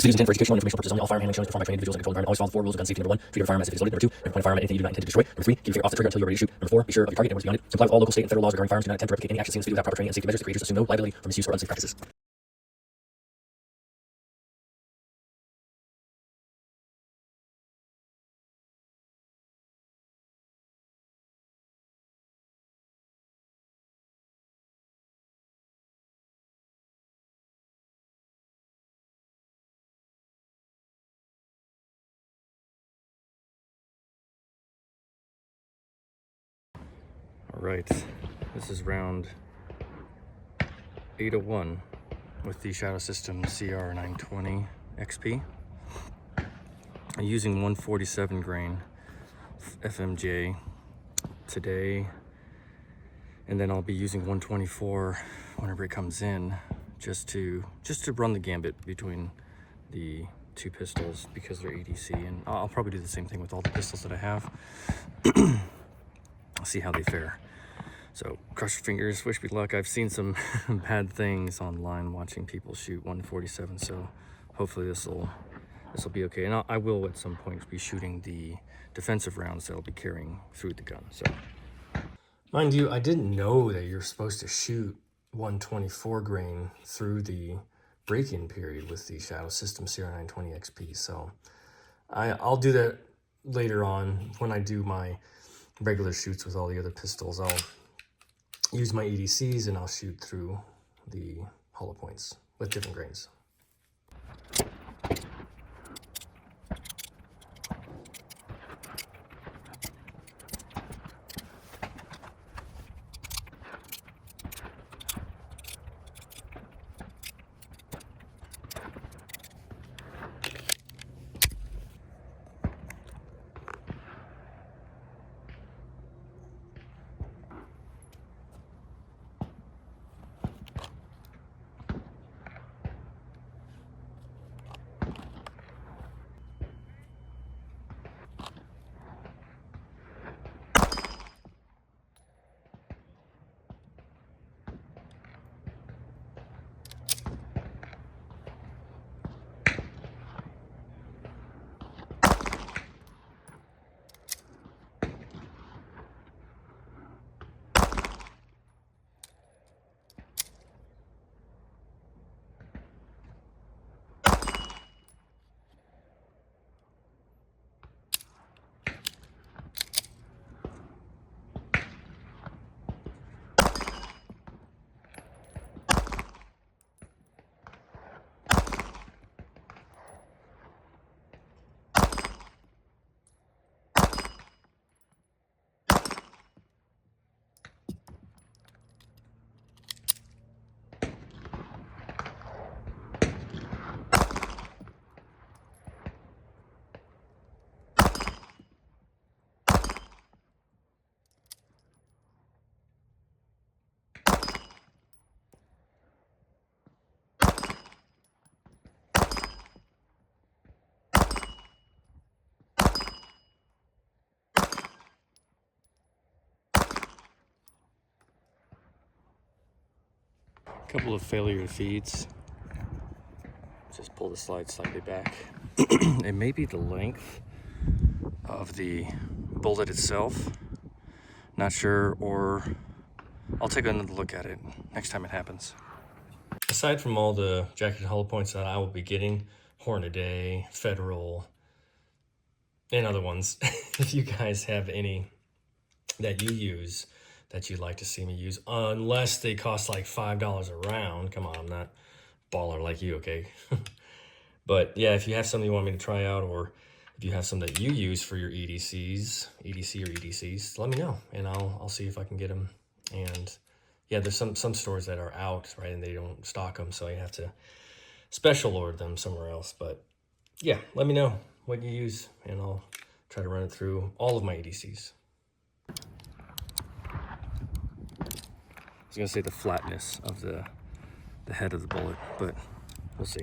This video is intended for educational and informational purposes only. All firearm handling shown is performed by trained individuals in a controlled environment. Always follow the 4 rules of gun safety. Number 1, treat your firearm as if it's loaded. Number 2, never point a firearm at anything you do not intend to destroy. Number 3, keep your finger off the trigger until you're ready to shoot. Number 4, be sure of your target and where it's beyond it. Comply with all local, state, and federal laws regarding firearms. Do not attempt to replicate any actions seen in this video without proper training and safety measures. The creators assume no liability for misuse or unsafe practices. Alright, this is round 801 with the Shadow Systems CR920XP. I'm using 147 grain FMJ today, and then I'll be using 124 whenever it comes in, just to run the gambit between the two pistols because they're EDC, and I'll probably do the same thing with all the pistols that I have. I'll see how they fare. So cross your fingers, wish me luck. I've seen some bad things online watching people shoot 147, so hopefully this will be okay. And I will at some point be shooting the defensive rounds that I'll be carrying through the gun. So, mind you, I didn't know that you're supposed to shoot 124 grain through the break-in period with the Shadow Systems CR920XP. So I'll do that later on when I do my regular shoots with all the other pistols. I'll use my EDCs and I'll shoot through the hollow points with different grains. Couple of failure feeds. Just pull the slide slightly back. It may be the length of the bullet itself. Not sure, or I'll take another look at it next time it happens. Aside from all the jacketed hollow points that I will be getting, Hornaday, Federal, and other ones, if you guys have any that you use that you'd like to see me use, unless they cost like $5 a round. Come on, I'm not baller like you, okay? But yeah, if you have something you want me to try out, or if you have some that you use for your EDCs, let me know, and I'll see if I can get them. And yeah, there's some stores that are out, right, and they don't stock them, so you have to special order them somewhere else. But yeah, let me know what you use, and I'll try to run it through all of my EDCs. I was gonna say the flatness of the head of the bullet, but we'll see.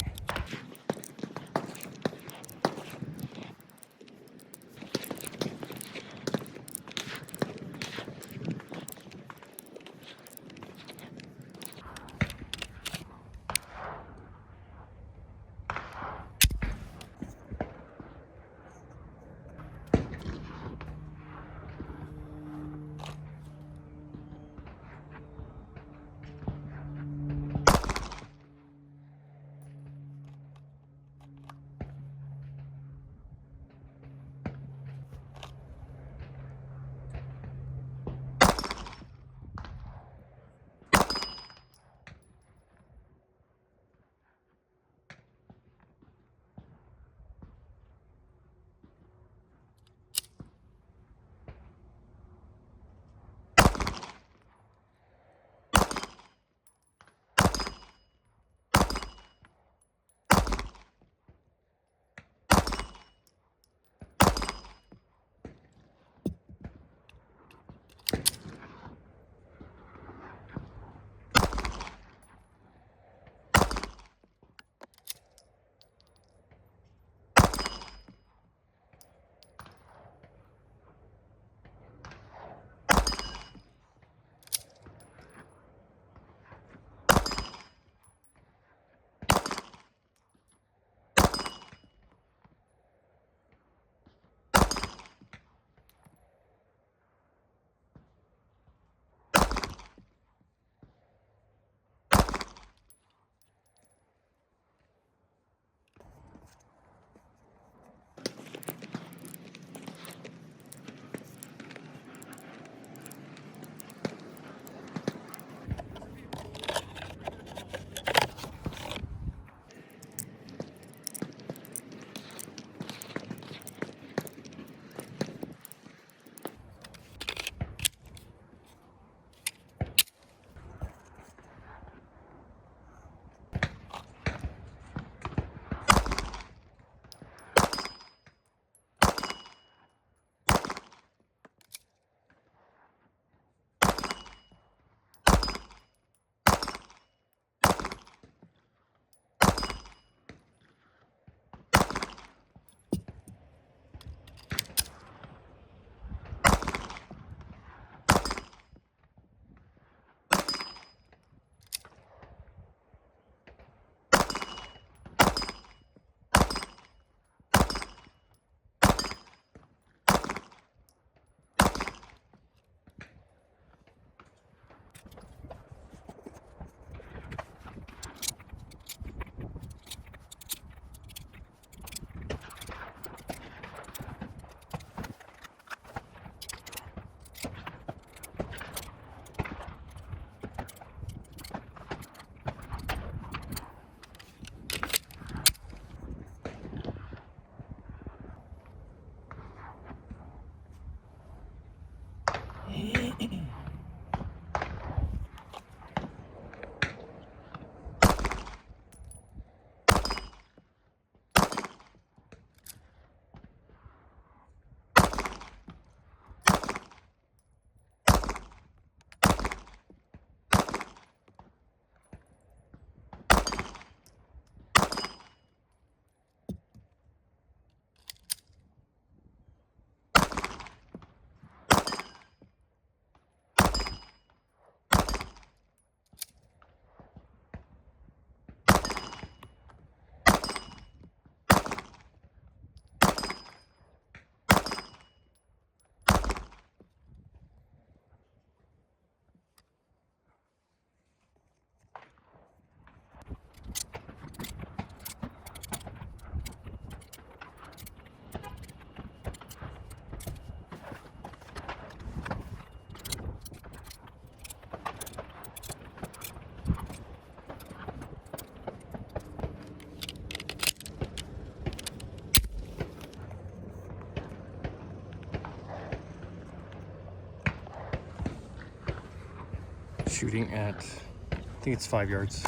shooting at, I think it's 5 yards.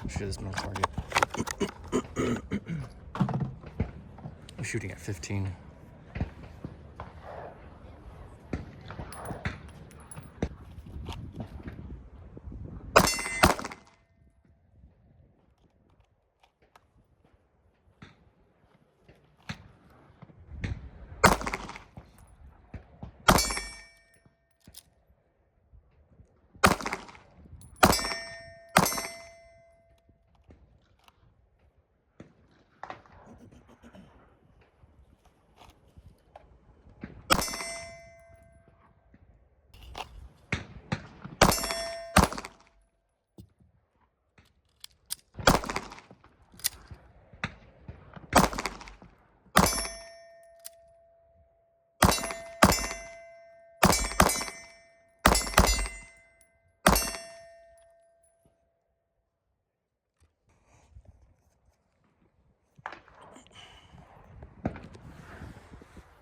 Shoot this middle target. I'm shooting at 15.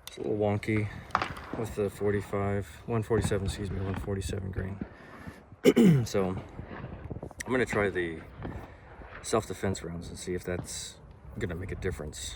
It's a little wonky with the 147, excuse me, 147 grain. So I'm gonna try the self-defense rounds and see if that's gonna make a difference.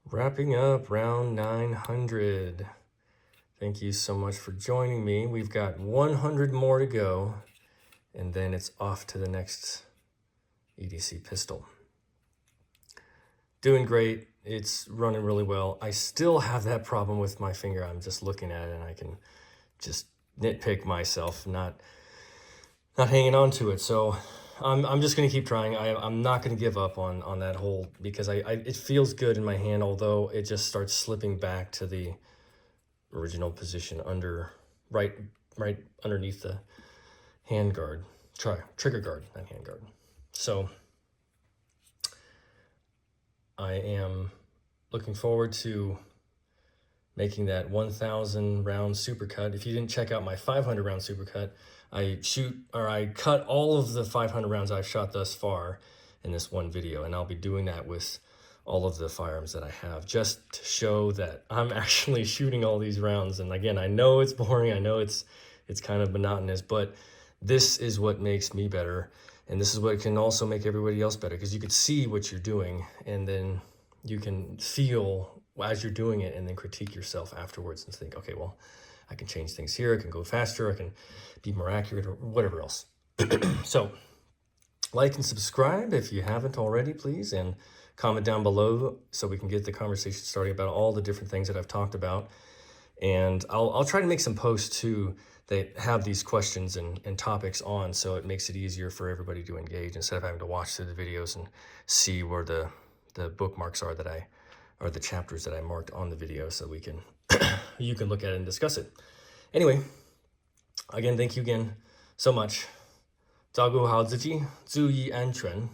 Wrapping up round 900. Thank you so much for joining me. We've got 100 more to go, and then it's off to the next EDC pistol. Doing great. It's running really well. I still have that problem with my finger. I'm just looking at it, and I can just nitpick myself, not hanging on to it. So I'm just going to keep trying. I'm not going to give up on that hole, because it feels good in my hand, although it just starts slipping back to the original position right underneath the hand guard, trigger guard, not hand guard. So I am looking forward to making that 1,000 round supercut. If you didn't check out my 500 round supercut, I cut all of the 500 rounds I've shot thus far in this one video, and I'll be doing that with all of the firearms that I have, just to show that I'm actually shooting all these rounds. And again, I know it's boring, I know it's kind of monotonous, but this is what makes me better, and this is what can also make everybody else better, because you can see what you're doing, and then you can feel as you're doing it, and then critique yourself afterwards and think, okay, well, I can change things here, I can go faster, I can be more accurate, or whatever else. So like and subscribe if you haven't already, please, and comment down below so we can get the conversation started about all the different things that I've talked about. And I'll try to make some posts too that have these questions and topics on, so it makes it easier for everybody to engage, instead of having to watch through the videos and see where the bookmarks are or the chapters that I marked on the video, so we can you can look at it and discuss it. Anyway, again, thank you again so much. 照顾好自己，注意安全。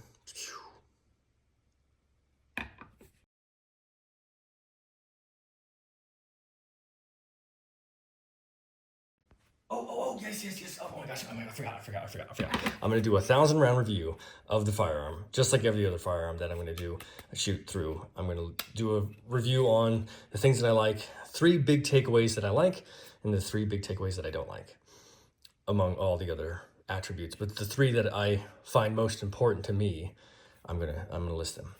Yes. Oh my gosh, I forgot. I'm gonna do a 1,000 round review of the firearm, just like every other firearm that I'm gonna do a shoot through. I'm gonna do a review on the things that I like, 3 big takeaways that I like, and the 3 big takeaways that I don't like, among all the other attributes. But the 3 that I find most important to me, I'm gonna list them.